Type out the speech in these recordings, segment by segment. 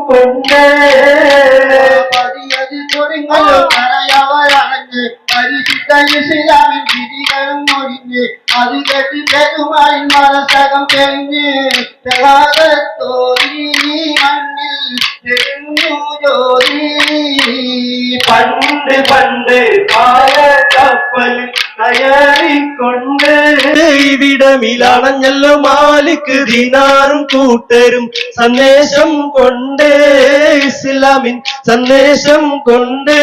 കൊണ്ട് പതിയത് തുടങ്ങലും കരയവരണഞ്ഞ് പരിശുദ്ധ ഇസ്ലാമിൻ വിധികളും ഒഴിഞ്ഞ് അത് കേട്ട് പെരുമാറി മനസ്സകം കഴിഞ്ഞ് പ്രഭാതത്തോറി മണ്ണിൽ തെളിഞ്ഞു ജോലി പണ്ട് പണ്ട് പായ കപ്പൽ കയറിക്കൊണ്ട് ഇവിടമിലാണഞ്ഞല്ലോ മാലിക് ദിനാറും കൂട്ടരും സന്ദേശം കൊണ്ട് ഇസ്ലാമിൻ സന്ദേശം കൊണ്ട്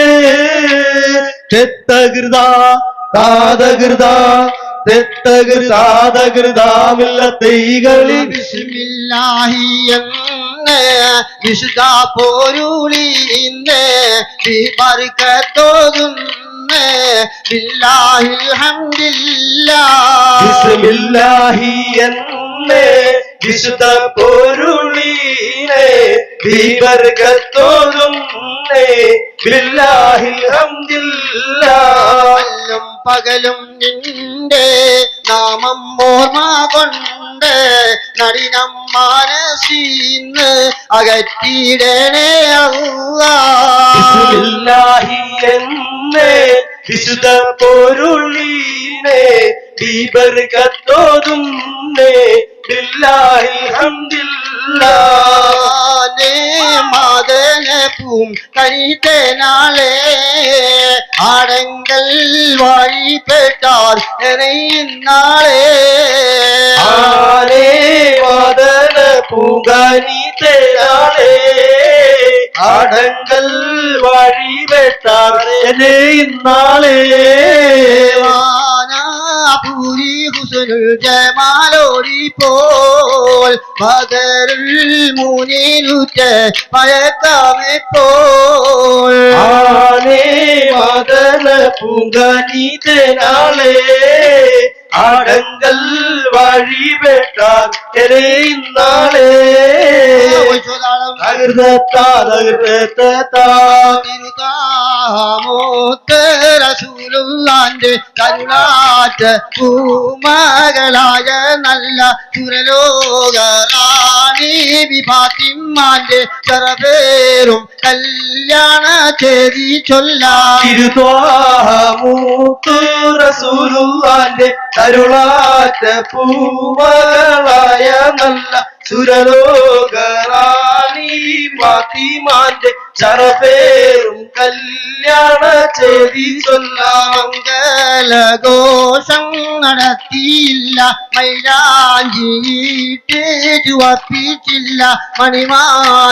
തെത്തകൃത താതകൃത തെത്തകൃതാതകൃതാമില്ല തൈകളിൽ ബിസ്മില്ലാഹി എന്ന് വിശുദ്ധ പോരുളി ഇന്ന് ബർക്കത്തോതുന്ന് ബില്ലാഹിൽ ഹംദില്ലാഹ് ബിസ്മില്ലാഹി എന്ന് വിശുദ്ധ പോരുളീനെ ബർക്കത്തോതുന്നേ ബില്ലാഹിൽ ഹംദില്ലാഹ് പകലും നിന്റെ നാമം ഓർമ്മ കൊണ്ട് നടിനം മനസ്സിന്ന് അകറ്റിയിടണേ അല്ലാഹ് ബിസ്മില്ലാഹി എന്ന് വിശുദ്ധ പൊരുളീനെ ബർക്കത്തോതുന്നേ ബില്ലാഹിൽ ഹംദില്ലാഹ് മദനപ്പൂം കരിത്തനാളെ ആടങ്കൽ വഴിപ്പെട്ടാർ നാളെ ആനേ മദന പൂങ്കനിതനാളെ ആടങ്കൽ വഴിപ്പെട്ടാർ നാളെ പൂരി ഹുസനുൽ ജമാലോടി പോൽ ബദറുൽ മുനീനുറ്റ പഴക്കമെ പോൽ ആനേ മദന പൂങ്കനിതനാളെ ആടങ്കൽ വഴിപ്പെട്ടാർ നാളെ റസൂലുള്ളാന്റെ കരുണാറ്റ പൂമകളായ നല്ല സുരലോകറാണി ഫാത്തിമാന്റെ ചെറുപേരും കല്യാണ ചെയ്തി ചൊല്ലാം റസൂലുള്ളാന്റെ കരുണാറ്റ പൂമകളായ നല്ല സുരലോകറാണി ഫാത്തിമാന്റെ ചറപേറും കല്യാണ ചെയ്തി ചൊല്ലാം മംഗലഘോഷം നടത്തിയില്ല മൈലാഞ്ചിയിട്ട് ചുവപ്പിച്ചില്ല മണിമാറി